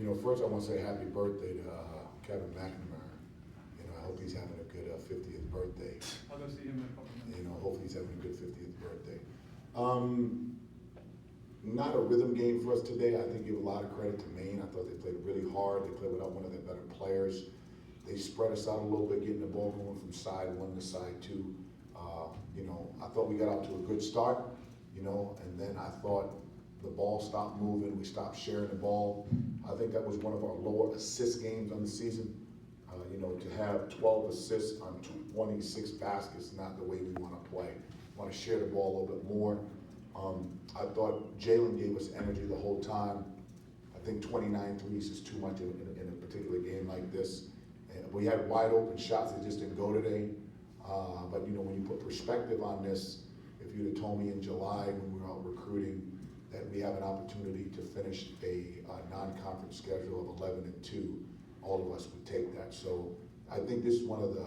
First I want to say happy birthday to Kevin McNamara. I hope he's having a good 50th birthday. I'll go see him in a couple minutes. Hopefully he's having a good 50th birthday. Not a rhythm game for us today. I think give a lot of credit to Maine. I thought they played really hard. They played without one of their better players. They spread us out a little bit, getting the ball going from side one to side two. I thought we got out to a good start, and then I thought the ball stopped moving. We stopped sharing the ball. I think that was one of our lower assist games on the season. To have 12 assists on 26 baskets, not the way we want to play. We want to share the ball a little bit more. I thought Jalen gave us energy the whole time. I think 29 threes is too much in a particular game like this. And we had wide open shots that just didn't go today. But when you put perspective on this, if you'd have told me in July when we were out recruiting that we have an opportunity to finish a non-conference schedule of 11-2, all of us would take that. So I think this is one of the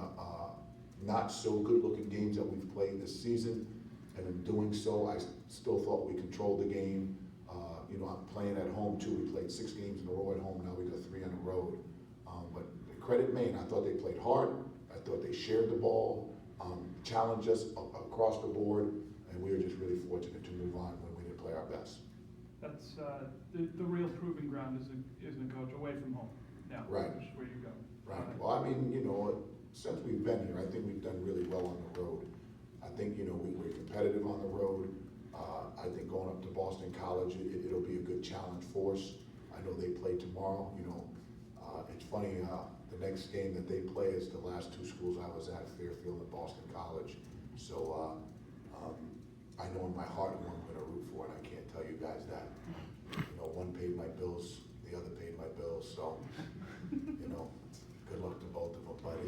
not so good looking games that we've played this season. And in doing so, I still thought we controlled the game. I'm playing at home too. We played 6 games in a row at home. Now we got 3 on the road. But credit Maine. I thought they played hard. I thought they shared the ball, challenged us across the board, and we were just really fortunate to move on when we didn't play our best. That's the real proving ground isn't a coach away from home. Now, right. Which is where you go. Right. Well, since we've been here, I think we've done really well on the road. I think, we're competitive on the road. I think going up to Boston College, it'll be a good challenge for us. I know they play tomorrow. It's funny, the next game that they play is the last 2 schools I was at, Fairfield and Boston College. So I know in my heart who I'm going to root for, and I can't tell you guys that. One paid my bills, the other paid my bills. So, good luck to both of them. But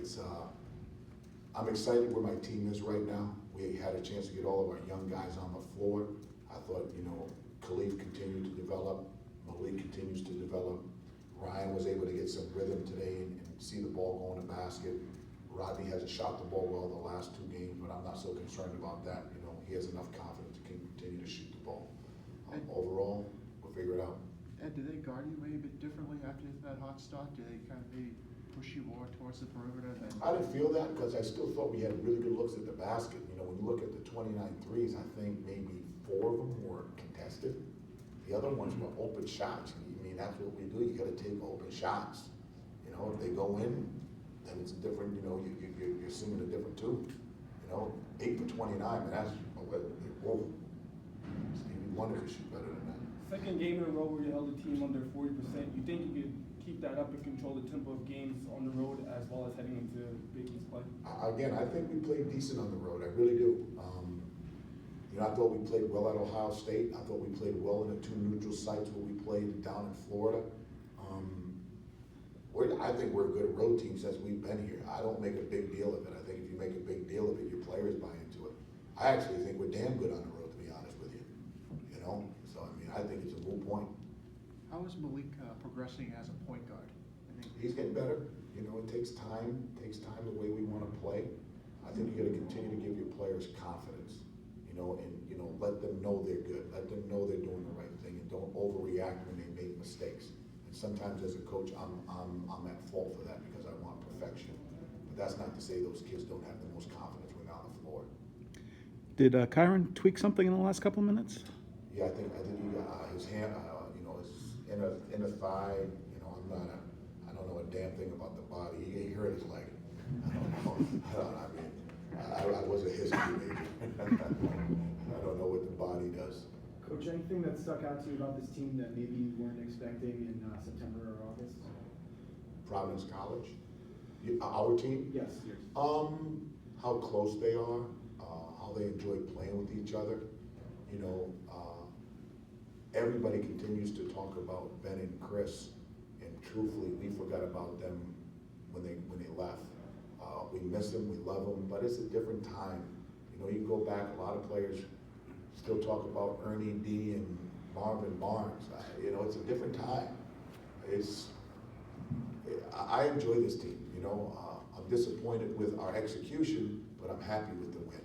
I'm excited where my team is right now. We had a chance to get all of our young guys on the floor. I thought, Khalif continued to develop. Malik continues to develop. Ryan was able to get some rhythm today and see the ball go in the basket. Rodney hasn't shot the ball well the last 2 games, but I'm not so concerned about that. He has enough confidence to continue to shoot the ball. Overall, we'll figure it out. Ed, do they guard you maybe a bit differently after that hot start? Do they kind of maybe push you more towards the perimeter than? I didn't feel that because I still thought we had really good looks at the basket. When you look at the 29 threes, I think maybe 4 of them were contested. The other ones were open shots. That's what we do. You got to take open shots. If they go in, then it's a different. You're singing a different tune. 8 for 29, and that's whoa. Stevie Wonder could shoot better than that. Second game in a row where you held the team under 40%. You think you could keep that up and control the tempo of games on the road as well as heading into Big East play? Again, I think we played decent on the road. I really do. I thought we played well at Ohio State. I thought we played well in the 2 neutral sites where we played down in Florida. I think we're a good road team since we've been here. I don't make a big deal of it. I think if you make a big deal of it, your players buy into it. I actually think we're damn good on the road, to be honest with you. So I think it's a moot point. How is Malik progressing as a point guard? He's getting better. It takes time. It takes time the way we want to play. I think you got to continue to give your players confidence. And let them know they're good. Let them know they're doing the right thing, and don't overreact when they make mistakes. And sometimes as a coach, I'm at fault for that because I want perfection. But that's not to say those kids don't have the most confidence when they're on the floor. Did Kyron tweak something in the last couple of minutes? Yeah, I think he got his hand, his inner thigh. I don't know a damn thing about the body. He hurt his leg. I was a history major. I don't know what the body does. Coach, anything that stuck out to you about this team that maybe you weren't expecting in September or August? Providence College, our team. Yes. Yes. How close they are, how they enjoy playing with each other. Everybody continues to talk about Ben and Chris, and truthfully, we forgot about them when they left. We miss them, we love them, but it's a different time. You can go back, a lot of players still talk about Ernie D and Marvin Barnes. It's a different time. I enjoy this team. I'm disappointed with our execution, but I'm happy with the win.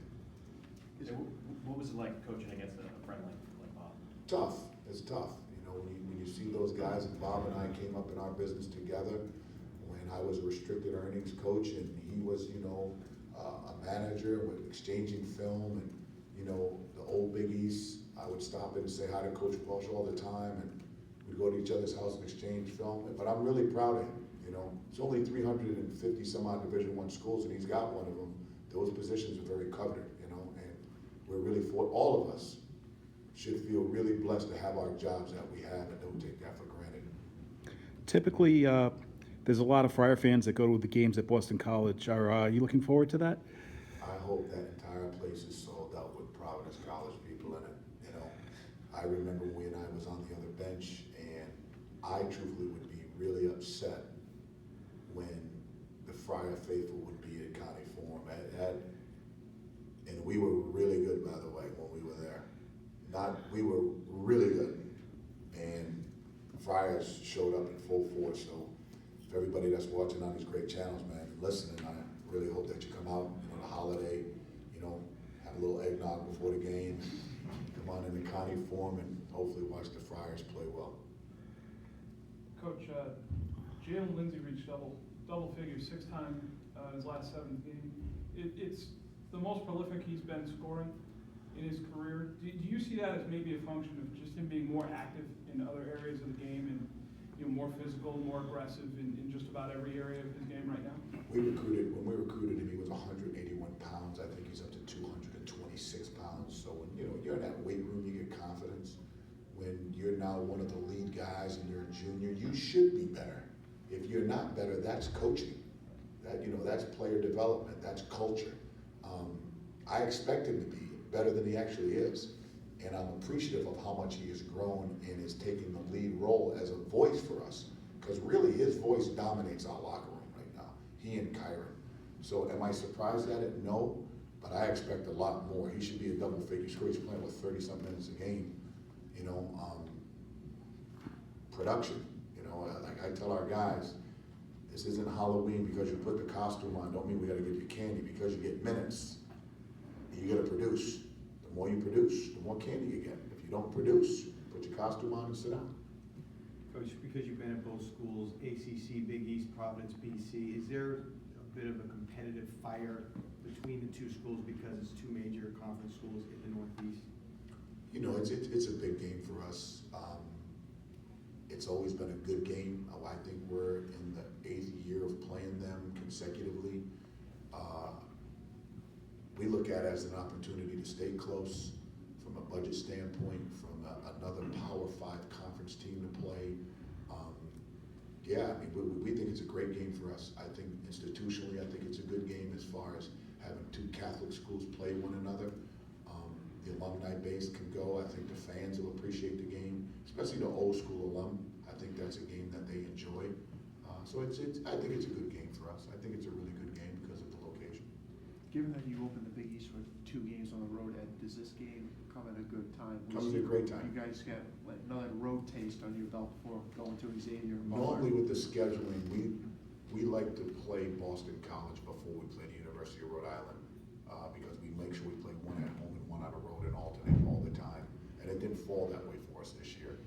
What was it like coaching against a friend like Bob? Tough. It's tough. know, when you see those guys, and Bob and I came up in our business together when I was a restricted earnings coach and he was, a manager with exchanging film and, the old Big East, I would stop in and say hi to Coach Walsh all the time and we'd go to each other's house and exchange film. But I'm really proud of him, It's only 350 some odd Division I schools and he's got one of them. Those positions are very coveted, and we're really, for all of us, should feel really blessed to have our jobs that we have and don't take that for granted. Typically, there's a lot of Friar fans that go to the games at Boston College. Are you looking forward to that? I hope that entire place is sold out with Providence College people in it, I remember when I was on the other bench and I truthfully would be really upset when the Friar faithful would be at County Forum. And we were really good, by the way, when we were there. We were really good. And Friars showed up in full force. So for everybody that's watching on these great channels, man, listening, I really hope that you come out, the holiday, have a little eggnog before the game, come on in the County Forum and hopefully watch the Friars play well. Coach, Jalen Lindsey reached double figures 6 times in his last 7 games. It's the most prolific he's been scoring in his career. Do you see that as maybe a function of just him being more active in other areas of the game and more physical, more aggressive in just about every area of his game right now? When we recruited him, he was 181 pounds. I think he's up to 226 pounds. So when you're in that weight room, you get confidence. When you're now one of the lead guys and you're a junior, you should be better. If you're not better, that's coaching. That's player development. That's culture. I expect him to be better than he actually is. And I'm appreciative of how much he has grown and is taking the lead role as a voice for us. Because really his voice dominates our locker room right now, he and Kyron. So am I surprised at it? No, but I expect a lot more. He should be a double figure score. He's playing with 30-some minutes a game. Production, like I tell our guys, this isn't Halloween because you put the costume on, don't mean we gotta give you candy, because you get minutes. You gotta produce. The more you produce, the more candy you get. If you don't produce, put your costume on and sit down. Coach, because you've been at both schools, ACC, Big East, Providence, BC, is there a bit of a competitive fire between the two schools because it's 2 major conference schools in the Northeast? It's a big game for us. It's always been a good game. I think we're in the 8th year of playing them consecutively. We look at it as an opportunity to stay close from a budget standpoint, from another Power 5 conference team to play. We think it's a great game for us. I think institutionally, I think it's a good game as far as having 2 Catholic schools play one another. The alumni base can go. I think the fans will appreciate the game, especially the old school alum. I think that's a game that they enjoy. I think it's a good game for us. I think it's a really good game because of the location. Given that you opened the Big East with 2 games on the road, Ed, does this game come at a good time? Comes at a great time. You guys get another road taste on your belt before going to Xavier and Butler. Normally with the scheduling, we like to play Boston College before we play the University of Rhode Island because we make sure we play one at home and one on the road and alternate all the time. And it didn't fall that way for us this year.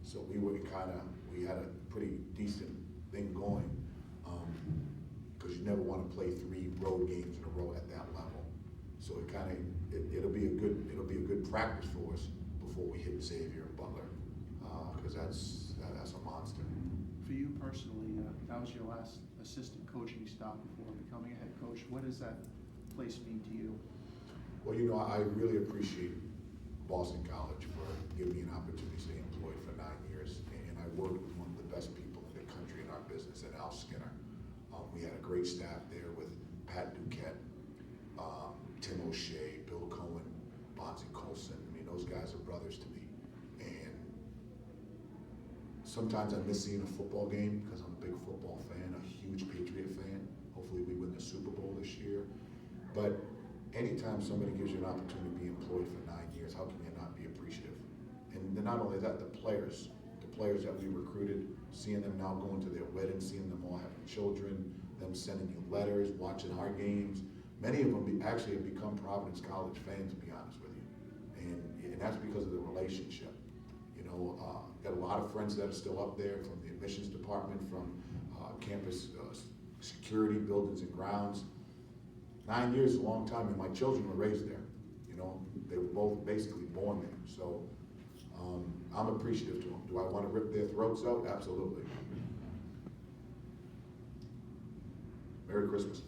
So we had a pretty decent thing going because you never want to play 3 road games in a row at that level. So it'll be a good practice for us before we hit Xavier and Butler because that's a monster. For you personally, that was your last assistant coaching stop before becoming a head coach. What does that place mean to you? Well, I really appreciate Boston College for giving me an opportunity to stay employed for 9 years. And I worked with one of the best people in the country in our business, at Al Skinner. We had a great staff there with Pat Duquette, Tim O'Shea, Bill Cohen, Bonzi Colson. I mean, those guys are brothers to me. And sometimes I miss seeing a football game because I'm a big football fan, a huge Patriot fan. Hopefully we win the Super Bowl this year. But anytime somebody gives you an opportunity to be employed for 9 years, how can you not be appreciative? And then not only that, the players that we recruited, seeing them now going to their weddings, seeing them all having children, them sending you letters, watching our games. Many of them actually have become Providence College fans, to be honest with you. And that's because of the relationship. Got a lot of friends that are still up there, from the admissions department, from campus security, buildings and grounds. 9 years is a long time, and my children were raised there. They were both basically born there. So I'm appreciative to them. Do I want to rip their throats out? Absolutely. Merry Christmas.